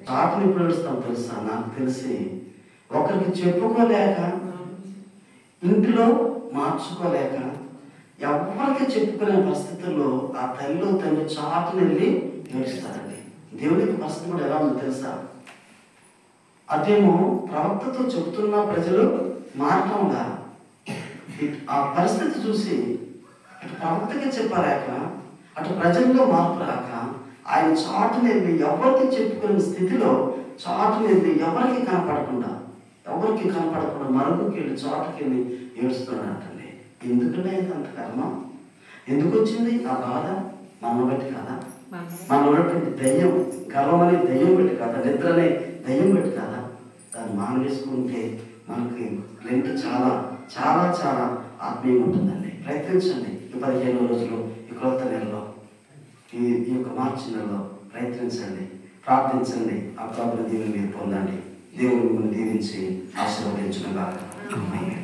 చాటుని ఎప్పుడు ఏడుస్తాం తెలుసా? నాకు తెలిసి ఒకరికి చెప్పుకోలేక, ఇంటిలో మార్చుకోలేక, ఎవరికి చెప్పుకునే పరిస్థితుల్లో ఆ తల్లి తండ్రి చాటుని వెళ్ళి ఏడుస్తారండి. దేవునికి పరిస్థితి కూడా ఎలా ఉందో తెలుసా? అదేమో ప్రవక్తతో చెబుతున్న ప్రజలు మారటంలా, ఆ పరిస్థితి చూసి అటు ప్రవక్తకి చెప్పలేక, అటు ప్రజల్లో మార్పు రాక, ఆయన చాటుని వెళ్ళి ఎవరికి చెప్పుకునే స్థితిలో చాటుని వెళ్ళి ఎవరికి కనపడకుండా మరుగుకి వెళ్ళి చాటుకి వెళ్ళి ఏడుస్తున్నాడంటండి. ఎందుకంటే ఆయనకు అంత కర్మ ఎందుకు వచ్చింది? ఆ బాధ మనం బట్టి కాదా? మనం ఉన్నటువంటి దయ్యం, గర్వం అనే దయ్యం పెట్టి కాదా? నిద్ర అనే దయ్యం పెట్టి కాదా? దాన్ని మానేసుకుంటే మనకి రెండు చాలా చాలా చాలా ఆత్మీయంగా ఉంటుందండి. ప్రయత్నించండి. ఈ 15 రోజులు, ఈ క్రొత్త నెలలో, ఈ యొక్క మార్చి నెలలో ప్రయత్నించండి, ప్రార్థించండి. ఆ ప్రభుని దీవెని మీరు పొందండి. దేవుని మిమ్మల్ని దీవించి ఆశీర్వదించుగాక. ఆమేన్.